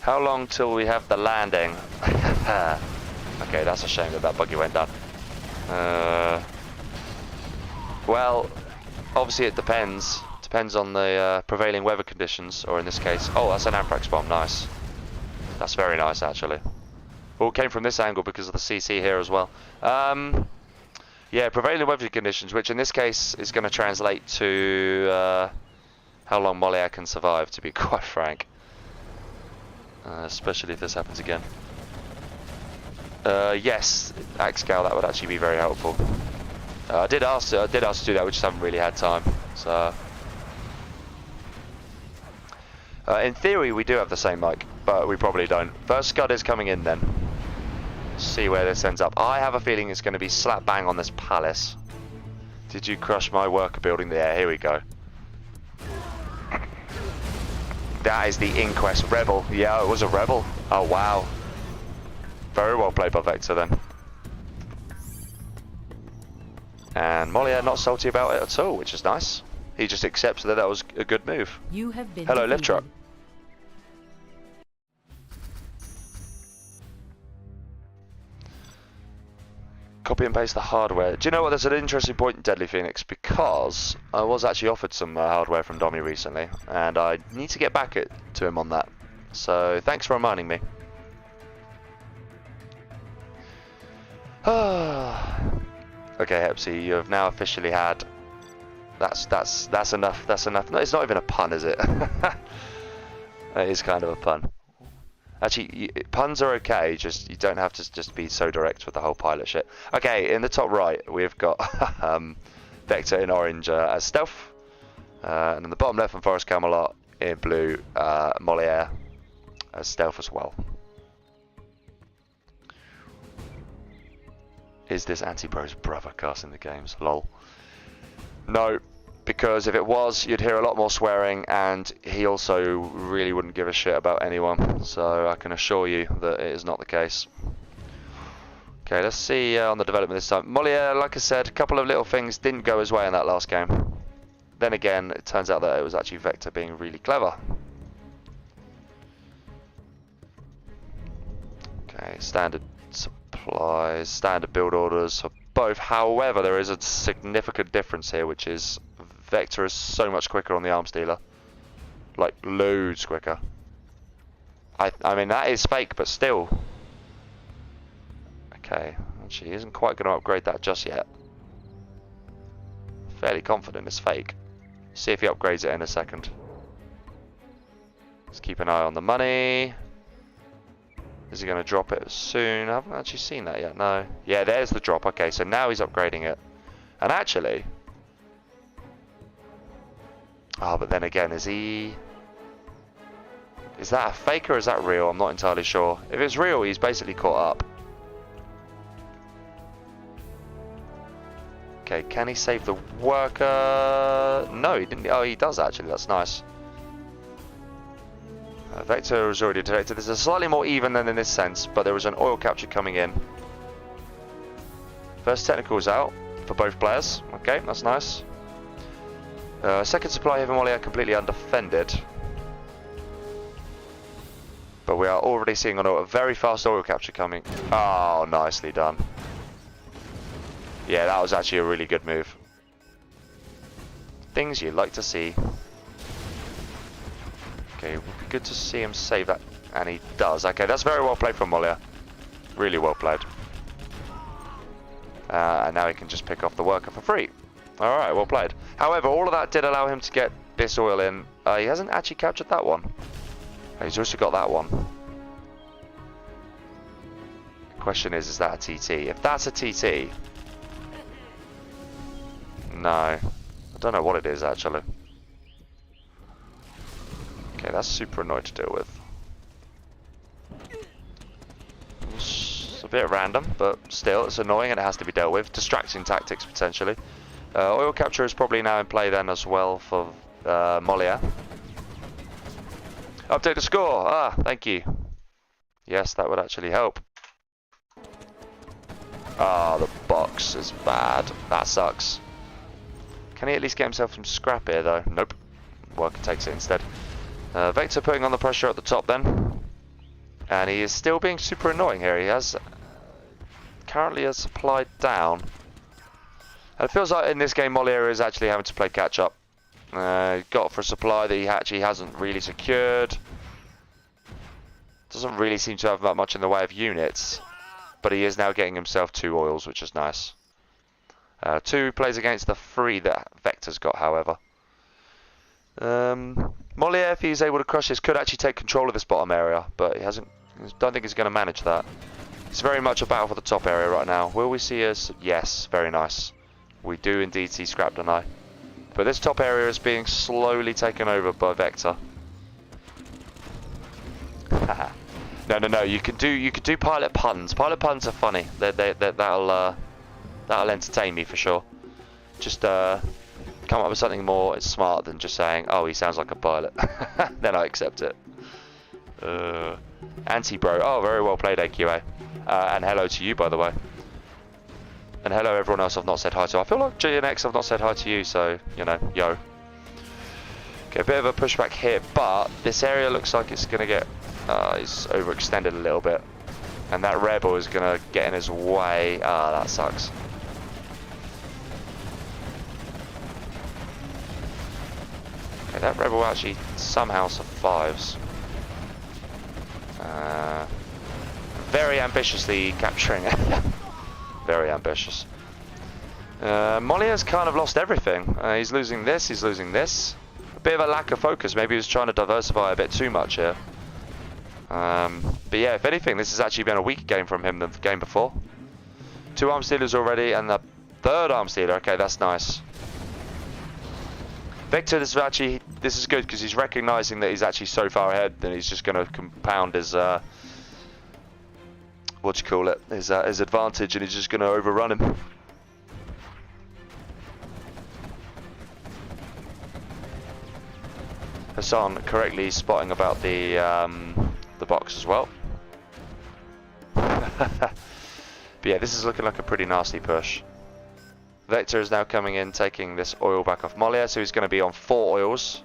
How long till we have the landing? Okay, that's a shame that buggy went down. Well, obviously it depends. Depends on the prevailing weather conditions, or in this case, oh, that's an Anthrax bomb, nice. That's very nice, actually. All came from this angle because of the CC here as well. Yeah, prevailing weather conditions, which in this case is going to translate to how long Moliere can survive, to be quite frank. Especially if this happens again. Yes, Axgal, that would actually be very helpful. I did ask to do that, we just haven't really had time. So, in theory, we do have the same mic, but we probably don't. First scud is coming in then. See where this ends up. I have a feeling it's going to be slap bang on this palace. Did you crush my worker building there? Here we go. That is the Inquest Rebel. Yeah, it was a Rebel. Oh, wow. Very well played by Vector then. And Moliere not salty about it at all, which is nice. He just accepts that that was a good move. You have been Hello, defeated. lift truck. Copy and paste the hardware. Do you know what? There's an interesting point in Deadly Phoenix, because I was actually offered some hardware from Dommy recently, and I need to get back to him on that. So thanks for reminding me. Okay, Hepsy, you have now officially had. That's enough. That's enough. No, it's not even a pun, is it? It is kind of a pun. Actually, puns are okay, just you don't have to just be so direct with the whole pilot shit. Okay, in the top right, we've got Vector in orange as Stealth. And in the bottom left, and Forest Camelot in blue, Moliere as Stealth as well. Is this Anti-Bro's brother casting the games? Lol. No. Because if it was, you'd hear a lot more swearing, and he also really wouldn't give a shit about anyone. So I can assure you that it is not the case. Okay, let's see on the development this time. Moliere, like I said, a couple of little things didn't go his way in that last game. Then again, it turns out that it was actually Vector being really clever. Okay, standard supplies, standard build orders for both. However, there is a significant difference here, which is Vector is so much quicker on the arms dealer, like loads quicker. I mean, that is fake, but still. Okay, actually, he isn't quite going to upgrade that just yet. Fairly confident it's fake. See if he upgrades it in a second. Let's keep an eye on the money. Is he going to drop it soon? I haven't actually seen that yet, no. Yeah, there's the drop. Okay, so now he's upgrading it. And actually... Oh, but then again, is he... Is that a fake or is that real? I'm not entirely sure. If it's real, he's basically caught up. Okay, can he save the worker? No, he didn't. Oh, he does actually. That's nice. Vector is already detected. This is slightly more even than in this sense, but there was an oil capture coming in. First technical is out for both players. Okay, that's nice. Second supply here for Moliere completely undefended. But we are already seeing a very fast oil capture coming. Oh, nicely done. Yeah, that was actually a really good move. Things you'd like to see. Okay, it would be good to see him save that. And he does. Okay, that's very well played from Moliere. Really well played. And now he can just pick off the worker for free. Alright, well played. However, all of that did allow him to get this oil in. He hasn't actually captured that one. He's also got that one. The question is that a TT? If that's a TT... No. I don't know what it is, actually. Okay, that's super annoying to deal with. It's a bit random, but still, it's annoying and it has to be dealt with. Distracting tactics, potentially. Oil capture is probably now in play then as well for Moliere. Update the score! Ah, thank you. Yes, that would actually help. Ah, the box is bad. That sucks. Can he at least get himself some scrap here, though? Nope. Worker takes it instead. Vector putting on the pressure at the top then. And he is still being super annoying here. He has currently a supply down. And it feels like in this game Moliere is actually having to play catch up. Got for a supply that he actually hasn't really secured. Doesn't really seem to have that much in the way of units. But he is now getting himself 2 oils, which is nice. 2 plays against the 3 that Vector's got, however. Moliere, if he's able to crush this, could actually take control of this bottom area, but he hasn't. I don't think he's going to manage that. It's very much a battle for the top area right now. Will we see us? Yes, very nice. We do indeed see Scrap Deny. But this top area is being slowly taken over by Vector. No. You can do pilot puns. Pilot puns are funny. That'll entertain me for sure. Just come up with something more smart than just saying, "Oh, he sounds like a pilot." Then I accept it. Anti-bro. Oh, very well played, AQA. And hello to you, by the way. And hello everyone else I've not said hi to. I feel like GNX I've not said hi to you, so, you know, yo. Okay, a bit of a pushback here, but this area looks like it's going to get... it's overextended a little bit. And that rebel is going to get in his way. Ah, that sucks. Okay, that rebel actually somehow survives. Very ambitiously capturing it. Very ambitious. Moliere's kind of lost everything. He's losing this, he's losing this. A bit of a lack of focus. Maybe he was trying to diversify a bit too much here. But yeah, if anything, this has actually been a weaker game from him than the game before. 2 arm stealers already, and the 3rd arm stealer. Okay, that's nice. Vector, this is good because he's recognizing that he's actually so far ahead that he's just going to compound his his advantage, and he's just going to overrun him. Hassan correctly spotting about the box as well. But yeah, this is looking like a pretty nasty push. Vector is now coming in, taking this oil back off Moliere, so he's going to be on 4 oils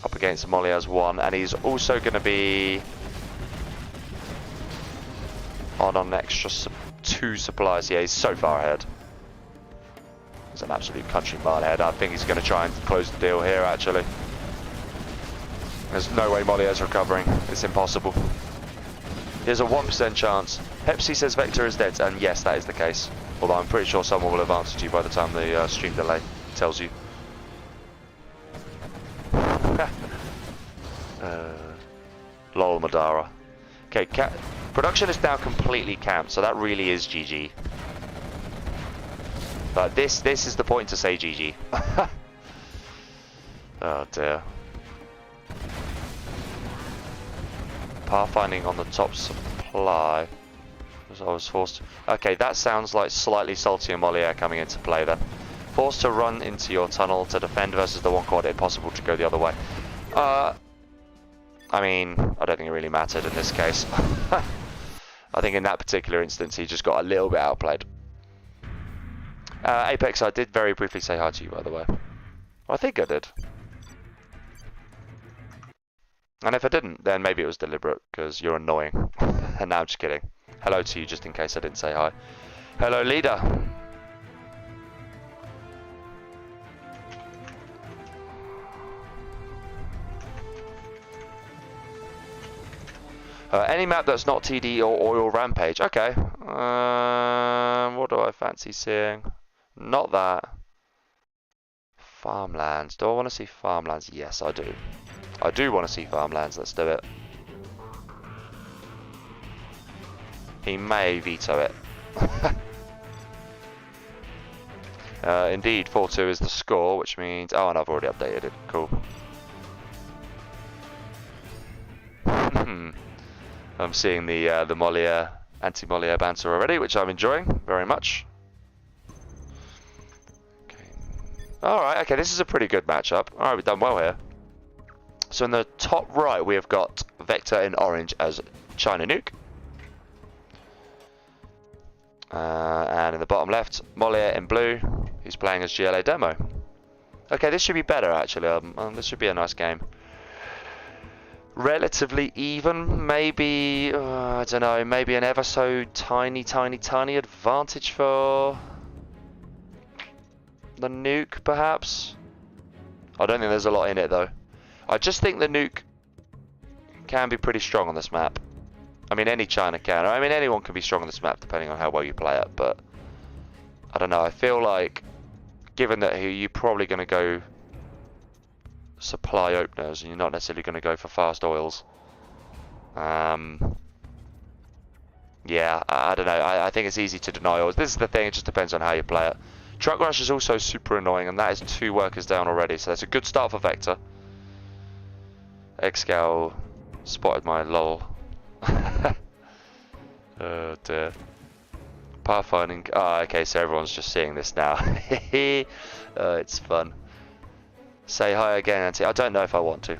up against Moliere's 1, and he's also going to be on an extra 2 supplies. Yeah, he's so far ahead. He's an absolute country mile ahead. I think he's going to try and close the deal here, actually. There's no way Moliere's recovering. It's impossible. There's a 1% chance. Hepsi says Vector is dead, and yes, that is the case. Although I'm pretty sure someone will have answered you by the time the stream delay tells you. Lol Madara. Okay, production is now completely camped, so that really is GG. But this is the point to say GG. Oh dear. Pathfinding on the top supply. I was forced to... Okay, that sounds like slightly saltier Moliere coming into play then. Forced to run into your tunnel to defend versus the 1 quad, impossible to go the other way. I mean, I don't think it really mattered in this case. I think in that particular instance he just got a little bit outplayed. Apex, I did very briefly say hi to you, by the way. I think I did. And if I didn't, then maybe it was deliberate, because you're annoying. And now I'm just kidding. Hello to you, just in case I didn't say hi. Hello, leader. Any map that's not TD or Oil Rampage. Okay. What do I fancy seeing? Not that. Farmlands. Do I want to see farmlands? Yes, I do. I do want to see farmlands. Let's do it. He may veto it. Indeed, 4-2 is the score, which means... Oh, and I've already updated it. Cool. I'm seeing the Moliere, anti-Moliere banter already, which I'm enjoying very much. Okay. Alright, okay, this is a pretty good matchup. Alright, we've done well here. So in the top right, we have got Vector in orange as China Nuke. And in the bottom left, Moliere in blue, who's playing as GLA Demo. Okay, this should be better actually. This should be a nice game. Relatively even, maybe, I don't know, maybe an ever so tiny advantage for the Nuke, perhaps? I don't think there's a lot in it though. I just think the Nuke can be pretty strong on this map. I mean, any China can. I mean, anyone can be strong on this map depending on how well you play it, but I don't know. I feel like, given that you're probably going to go supply openers and you're not necessarily going to go for fast oils. Yeah, I don't know. I think it's easy to deny oils. This is the thing. It just depends on how you play it. Truck Rush is also super annoying, and that is 2 workers down already, so that's a good start for Vector. Xscal spotted my lol. Oh dear. Pathfinding. Oh, okay, so everyone's just seeing this now. It's fun. Say hi again, Auntie. I don't know if I want to.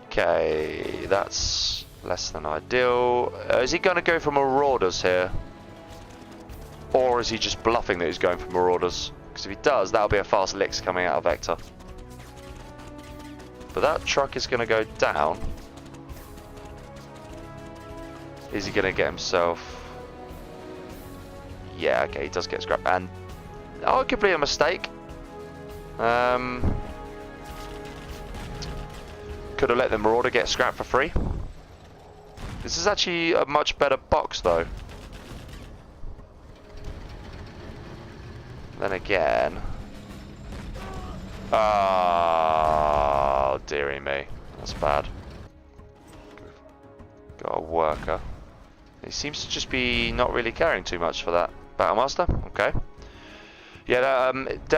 Okay, that's less than ideal. Is he going to go for Marauders here? Or is he just bluffing that he's going for Marauders? Because if he does, that'll be a fast licks coming out of Vector. But that truck is going to go down. Is he going to get himself... Yeah, okay, he does get scrapped. And arguably a mistake. Could have let the Marauder get scrapped for free. This is actually a much better box though. Then again... Oh, dearie me. That's bad. Got a worker. He seems to just be not really caring too much for that. Battlemaster? Okay. Yeah,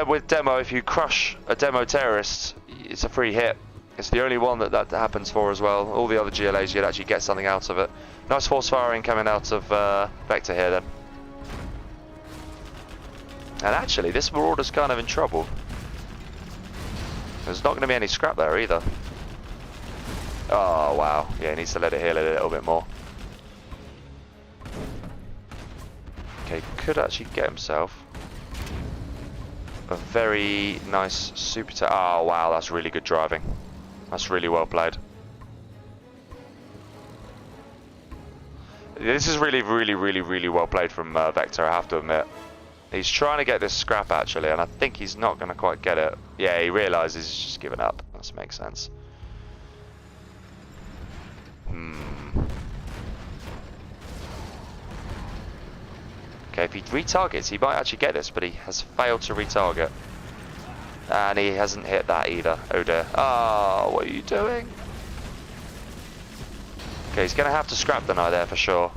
with Demo, if you crush a Demo terrorist, it's a free hit. It's the only one that happens for as well. All the other GLAs, you'd actually get something out of it. Nice force firing coming out of Vector here then. And actually, this Marauder's kind of in trouble. There's not going to be any scrap there either. Oh, wow. Yeah, he needs to let it heal a little bit more. Okay, could actually get himself a very nice super... Oh, wow, that's really good driving. That's really well played. This is really well played from Vector, I have to admit. He's trying to get this scrap actually, and I think he's not going to quite get it. Yeah, he realises he's just given up. That makes sense. Okay, if he retargets, he might actually get this, but he has failed to retarget. And he hasn't hit that either. Oh dear. Oh, what are you doing? Okay, he's going to have to scrap the knight there for sure.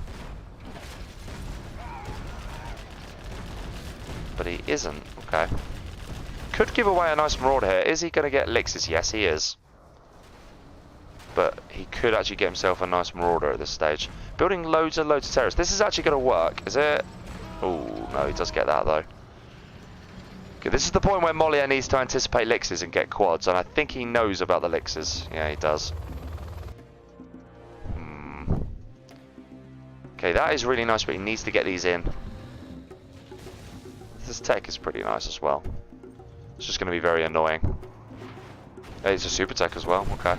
But he isn't. Okay. Could give away a nice Marauder here. Is he going to get Elixers? Yes, he is. But he could actually get himself a nice Marauder at this stage. Building loads and loads of terrorists. This is actually going to work, is it? Oh, no, he does get that though. Okay, this is the point where Moliere needs to anticipate Elixers and get quads, and I think he knows about the Elixers. Yeah, he does. Okay, that is really nice, but he needs to get these in. This tech is pretty nice as well. It's just going to be very annoying. It's a super tech as well. Okay.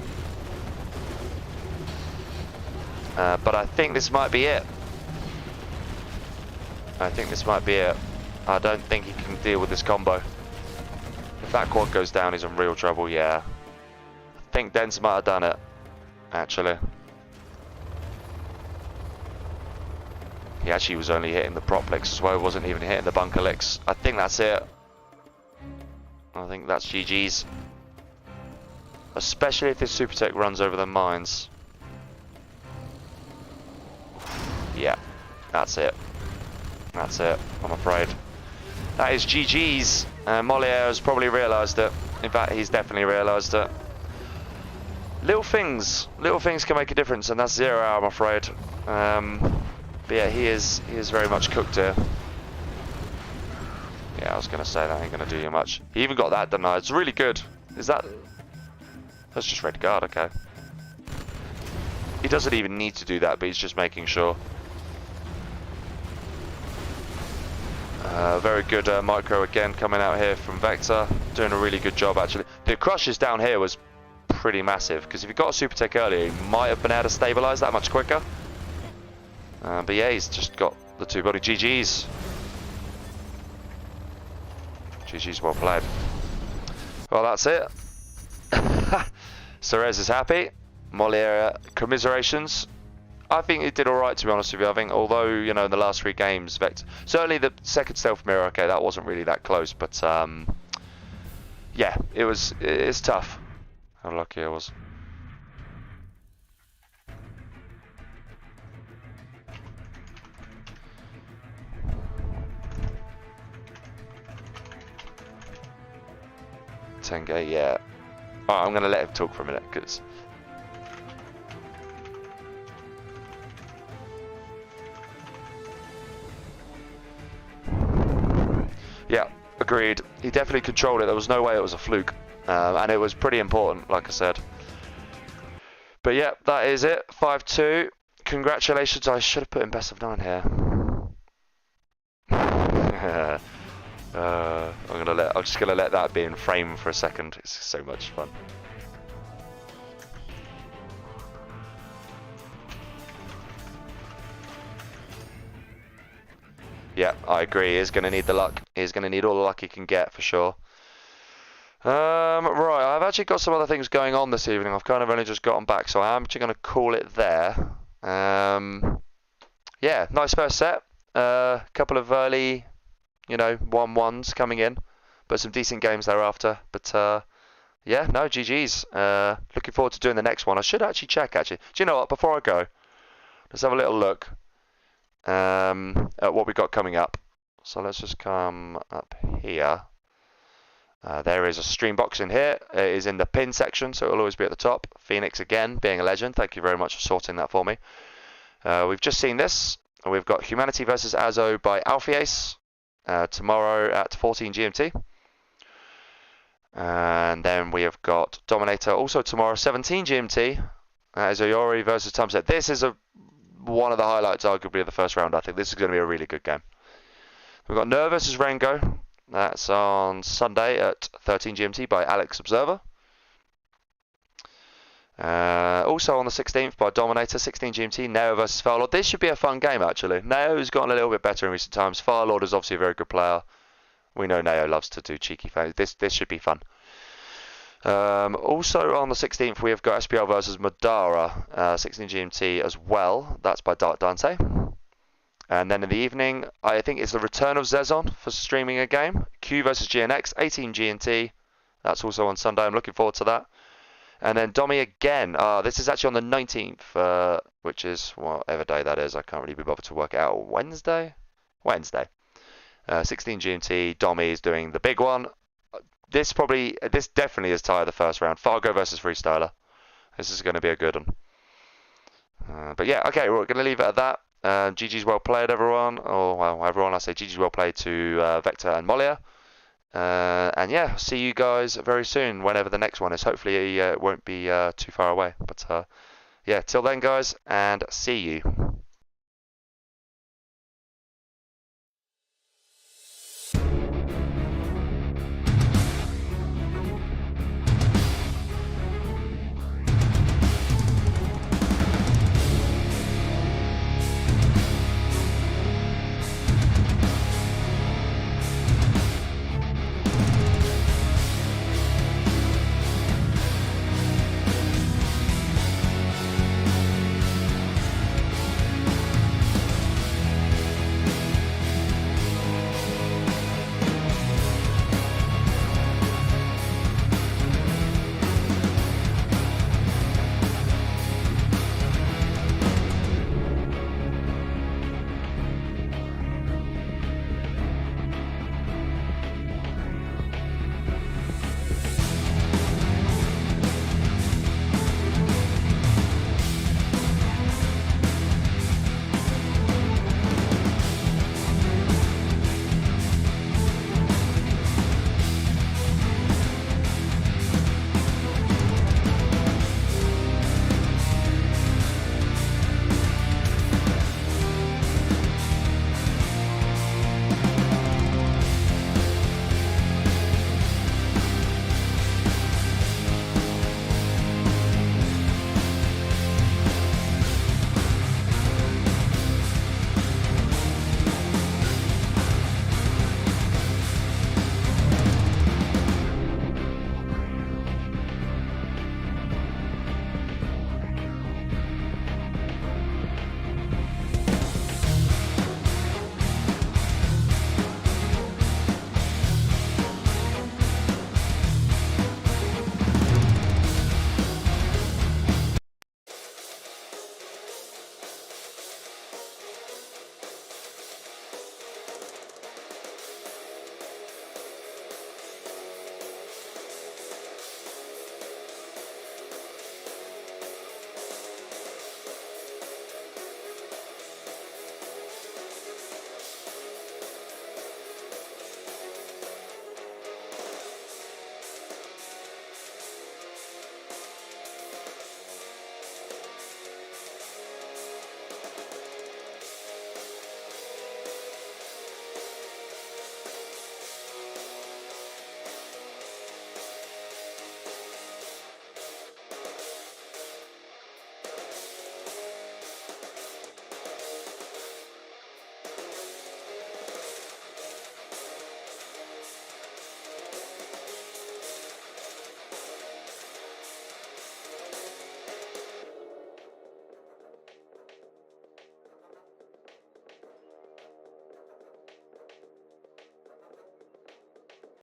But I think this might be it. I think this might be it. I don't think he can deal with this combo. If that quad goes down, he's in real trouble. Yeah. I think Dens might have done it, actually. He actually was only hitting the prop licks as well. He wasn't even hitting the bunker licks. I think that's it. I think that's GG's. Especially if this super tech runs over the mines. Yeah, that's it. That's it, I'm afraid. That is GG's. Moliere has probably realised it. In fact, he's definitely realised it. Little things can make a difference, and that's 0 hour, I'm afraid. But yeah, he is very much cooked here. Yeah, I was gonna say that ain't gonna do you much. He even got that denied. It's really good. Is that? That's just red guard. Okay. He doesn't even need to do that, but he's just making sure. Very good micro again coming out here from Vector. Doing a really good job actually. The crushes down here was pretty massive, because if he got a super tech earlier, he might have been able to stabilise that much quicker. But yeah, he's just got the two body. GG's. GG's, well played. Well, that's it. Cerez is happy. Moliere, commiserations. I think he did alright, to be honest with you. I think, although, you know, in the last 3 games, Vector... Certainly the second stealth mirror, okay, that wasn't really that close, but, yeah, it's tough. How lucky I was. Tenga, yeah. Alright, I'm going to let him talk for a minute, because... Yeah, agreed. He definitely controlled it. There was no way it was a fluke. And it was pretty important, like I said. But yeah, that is it. 5-2. Congratulations. I should have put in best of 9 here. I'm just gonna let that be in frame for a second. It's so much fun. Yeah, I agree. He's gonna need the luck. He's gonna need all the luck he can get for sure. Right, I've actually got some other things going on this evening. I've kind of only just gotten back, so I'm actually gonna call it there. Yeah, nice first set. Couple of early, you know, 1-1s coming in, but some decent games thereafter. But yeah, no, GG's. Looking forward to doing the next one. I should actually check. Actually, do you know what? Before I go, let's have a little look at what we got coming up. So let's just come up here. There is a stream box in here. It is in the pin section, so it'll always be at the top. Phoenix again, being a legend. Thank you very much for sorting that for me. We've just seen this. We've got Humanity versus Azo by Alpheace tomorrow at 14 GMT. And then we have got Dominator also tomorrow, 17 GMT. Zoyori versus Tumset. This is one of the highlights, arguably, of the first round. I think this is going to be a really good game. We've got Ner versus Rengo. That's on Sunday at 13 GMT by Alex Observer. Also on the 16th by Dominator, 16 GMT, Neo versus Firelord. This should be a fun game, actually. Neo's gotten a little bit better in recent times. Firelord is obviously a very good player. We know Neo loves to do cheeky things. This should be fun. Also on the 16th, we have got SPL versus Madara, 16 GMT as well. That's by Dark Dante. And then in the evening, I think it's the return of Zezon for streaming a game. Q versus GNX, 18 GMT. That's also on Sunday. I'm looking forward to that. And then Domi again. This is actually on the 19th, which is whatever day that is. I can't really be bothered to work it out. Wednesday? 16 GMT. Domi is doing the big one. This definitely is tie of the first round. Fargo versus Freestyler. This is going to be a good one. But yeah, okay, we're going to leave it at that. GG's well played, everyone. Or, well, everyone, I say GG's well played to Vector and Moliere. And yeah, see you guys very soon, whenever the next one is. Hopefully it won't be too far away. But yeah, till then, guys, and see you.